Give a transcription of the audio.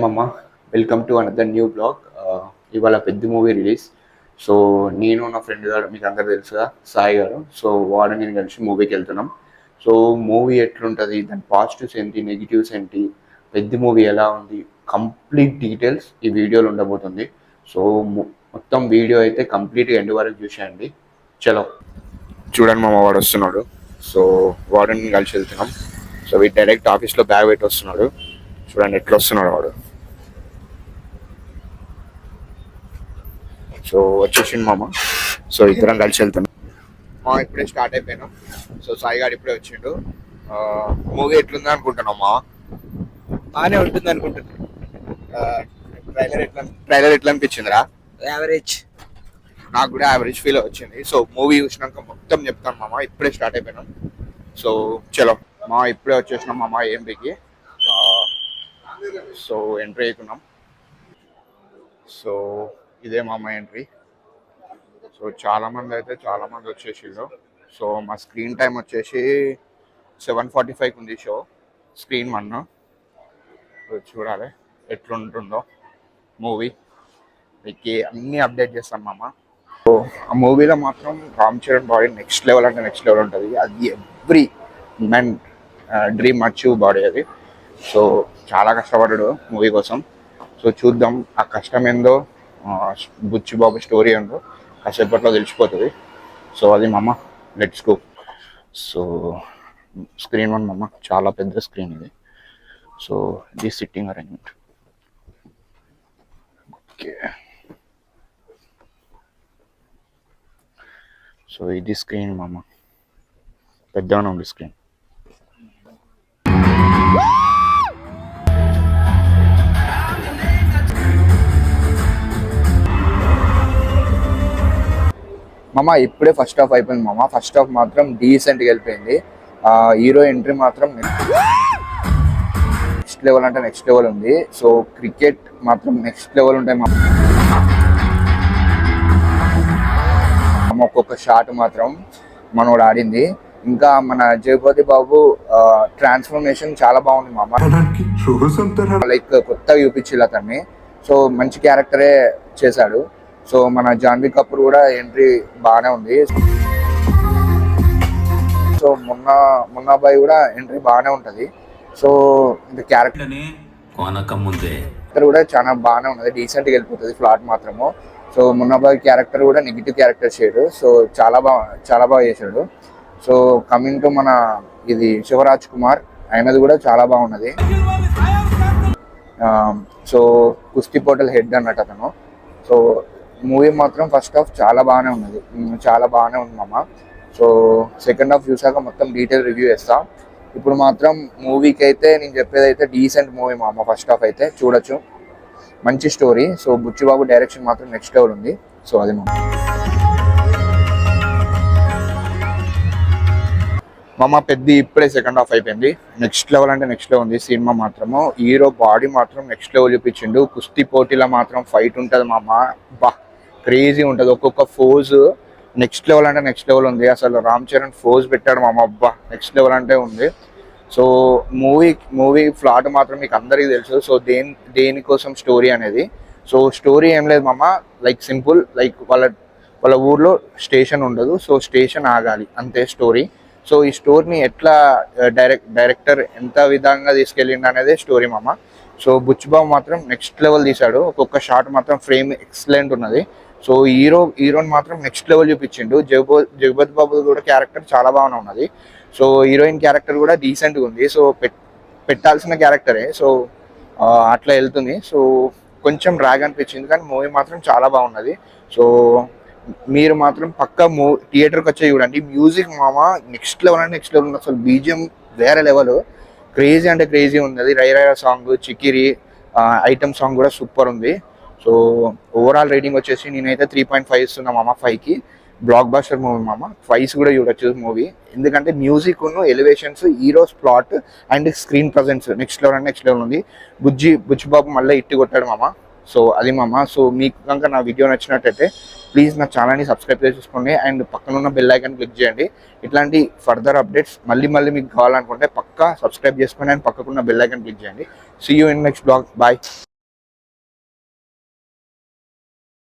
మమ్మ welcome to another new blog. ఇవాళ పెద్ద మూవీ రిలీజ్. సో నేను నా ఫ్రెండ్ గారు మీకు అందరు తెలుసుగా సాయి గారు. సో వాడు నేను కలిసి మూవీకి వెళ్తున్నాం. సో మూవీ ఎట్లుంటుంది, దాని పాజిటివ్స్ ఏంటి, నెగిటివ్స్ ఏంటి, పెద్ద మూవీ ఎలా ఉంది, కంప్లీట్ డీటెయిల్స్ ఈ వీడియోలో ఉండబోతుంది. సో మొత్తం వీడియో అయితే కంప్లీట్గా ఎండ్ వరకు చూసేయండి. చలో చూడండి మామ, వాడు వస్తున్నాడు. సో వాడిని కలిసి వెళ్తున్నాం. సో వీడు డైరెక్ట్ ఆఫీస్లో బ్యాగ్ పెట్టి వస్తున్నాడు. చూడండి ఎట్లా వస్తున్నాడు వాడు. సో వచ్చేసిండు మామ. సో ఇద్దరం కలిసి వెళ్తున్నాం. ఇప్పుడే స్టార్ట్ అయిపోయినాం. సో సాయి గారు ఇప్పుడే వచ్చిండు. మూవీ ఎట్లుంది అనుకుంటున్నాం మా? బాగానే ఉంటుంది అనుకుంటున్నా. ట్రైలర్ ఎట్లా అనిపించిందిరా? యావరేజ్. నాకు కూడా యావరేజ్ ఫీల్ వచ్చింది. సో మూవీ చూసినాక మొత్తం చెప్తాను మామ. ఇప్పుడే స్టార్ట్ అయిపోయినాం. సో చలో మా, ఇప్పుడే వచ్చేసినాం మామ ఏంపీకి. సో ఎంట్రీ అవుతున్నాం. సో ఇదే మామ ఎంట్రీ. సో చాలామంది వచ్చేసిండ్రు. సో మా స్క్రీన్ టైం వచ్చేసి 7:45 ఉంది షో. స్క్రీన్ 1. చూడాలి ఎట్లుంటుందో మూవీ. మీకు అన్నీ అప్డేట్ చేస్తాను మామ. సో ఆ మూవీలో మాత్రం Ram Charan body next level అంటే నెక్స్ట్ లెవెల్ ఉంటుంది. అది every men dream achieve body అది. సో చాలా కష్టపడ్డాడు మూవీ కోసం. సో చూద్దాం ఆ కష్టం ఏందో, బుచ్చిబాబు స్టోరీ ఏందో కాసేపట్లో తెలిసిపోతుంది. సో అది మామ, లెట్స్ గో. సో స్క్రీన్ 1 మామ, చాలా పెద్ద స్క్రీన్ ఇది. సో ఇది సిట్టింగ్ అరేంజ్మెంట్. ఓకే, సో ఇది స్క్రీన్ మామ, పెద్దగానే ఉంది స్క్రీన్. మామ ఇప్పుడే ఫస్ట్ హాఫ్ అయిపోయింది మామ. ఫస్ట్ హాఫ్ మాత్రం డీసెంట్గా వెళ్ళిపోయింది. హీరో ఎంట్రీ మాత్రం నెక్స్ట్ లెవెల్ అంటే నెక్స్ట్ లెవెల్ ఉంది. సో క్రికెట్ మాత్రం నెక్స్ట్ లెవెల్ ఉంటాయి మామ. ఒక్కొక్క షాట్ మాత్రం మనోడు ఆడింది. ఇంకా మన జగపతి బాబు ట్రాన్స్ఫర్మేషన్ చాలా బాగుంది మామ. లైక్ కొత్తగా చూపించాలి అతన్ని. సో మంచి క్యారెక్టరే చేశాడు. సో మన జాన్వీ కపూర్ కూడా ఎంట్రీ బాగానే ఉంది. సో మున్నాబాయి కూడా ఎంట్రీ బాగానే ఉంటుంది. సో ఇంకా క్యారెక్టర్ కూడా చాలా బాగానే ఉన్నది, డీసెంట్గా వెళ్ళిపోతుంది ఫ్లాట్ మాత్రము. సో మున్నాబాయి క్యారెక్టర్ కూడా నెగిటివ్ క్యారెక్టర్ చేయడు. సో చాలా బాగా చేశాడు. సో కమింగ్ టు మన ఇది శివరాజ్ కుమార్, ఆయనది కూడా చాలా బాగున్నది. సో కుస్తీ పోటల్ హెడ్ అన్నట్టు అతను. సో మూవీ మాత్రం ఫస్ట్ హాఫ్ చాలా బాగానే ఉంది మామ. సో సెకండ్ హాఫ్ చూసాక మొత్తం డీటెయిల్ రివ్యూ చేస్తా. ఇప్పుడు మాత్రం మూవీకి అయితే నేను చెప్పేది అయితే డీసెంట్ మూవీ మామ. ఫస్ట్ హాఫ్ అయితే చూడొచ్చు, మంచి స్టోరీ. సో బుచ్చిబాబు డైరెక్షన్ మాత్రం నెక్స్ట్ లెవెల్ ఉంది. సో అది మామ పెద్ద ఇప్పుడే సెకండ్ హాఫ్ అయిపోయింది. నెక్స్ట్ లెవెల్ అంటే నెక్స్ట్ లెవెల్ ఉంది సినిమా మాత్రము. హీరో బాడీ మాత్రం నెక్స్ట్ లెవెల్ చూపించిండు. కుస్తీ పోటీలో మాత్రం ఫైట్ ఉంటుంది మామ, బా క్రేజీ ఉంటుంది. ఒక్కొక్క ఫోజ్ నెక్స్ట్ లెవెల్ అంటే నెక్స్ట్ లెవెల్ ఉంది. అసలు రామ్ చరణ్ ఫోజ్ పెట్టాడు మామ, అబ్బా నెక్స్ట్ లెవెల్ అంటే ఉంది. సో మూవీ ఫ్లాట్ మాత్రం మీకు అందరికీ తెలుసు. సో దేనికోసం స్టోరీ అనేది. సో స్టోరీ ఏం లేదు మామ, లైక్ సింపుల్, లైక్ వాళ్ళ ఊర్లో స్టేషన్ ఉండదు. సో స్టేషన్ ఆగాలి అంతే స్టోరీ. సో ఈ స్టోరీని ఎట్లా డైరెక్టర్ ఎంత విధంగా తీసుకెళ్ళిండు అనేది స్టోరీ మామ. సో బుచ్చిబాబు మాత్రం నెక్స్ట్ లెవెల్ తీశాడు. ఒక్కొక్క షాట్ మాత్రం ఫ్రేమ్ ఎక్సలెంట్ ఉన్నది. సో హీరోని మాత్రం నెక్స్ట్ లెవెల్ చూపించిండు. జగపతి బాబు కూడా క్యారెక్టర్ చాలా బాగానే ఉన్నది. సో హీరోయిన్ క్యారెక్టర్ కూడా డీసెంట్గా ఉంది. సో పెట్టాల్సిన క్యారెక్టరే. సో అట్లా వెళ్తుంది. సో కొంచెం డ్రాగ్ అనిపించింది, కానీ మూవీ మాత్రం చాలా బాగున్నది. సో మీరు మాత్రం పక్కా థియేటర్కి వచ్చే చూడండి. మ్యూజిక్ మామ నెక్స్ట్ లెవెల్ అంటే నెక్స్ట్ లెవెల్ ఉంది. అసలు బీజిఎం వేరే లెవెల్, క్రేజీ అంటే క్రేజీ ఉంది. రైరా సాంగ్, చికిరి ఐటమ్ సాంగ్ కూడా సూపర్ ఉంది. సో ఓవరాల్ రేటింగ్ వచ్చేసి నేనైతే 3.5 ఇస్తున్నా మామ 5కి. బ్లాక్ బస్టర్ మూవీ మామ. 5 కూడా చూడొచ్చు మూవీ, ఎందుకంటే music elevations, heroes plot and screen presence next level అంటే నెక్స్ట్ లెవెల్ ఉంది. బుచ్చిబాబు మళ్ళీ ఇట్టి కొట్టాడు మామ. సో అది మామ. సో మీకు కనుక నా వీడియో నచ్చినట్టయితే ప్లీజ్ నా ఛానల్ని సబ్స్క్రైబ్ చేసుకోండి అండ్ పక్కన ఉన్న బెల్ ఐకాన్ క్లిక్ చేయండి. ఇట్లాంటి ఫర్దర్ అప్డేట్స్ మళ్ళీ మీకు కావాలనుకుంటే పక్కా సబ్స్క్రైబ్ చేసుకోండి అండ్ పక్కకున్న బెల్ ఐకాన్ క్లిక్ చేయండి. See you in next blog. Bye.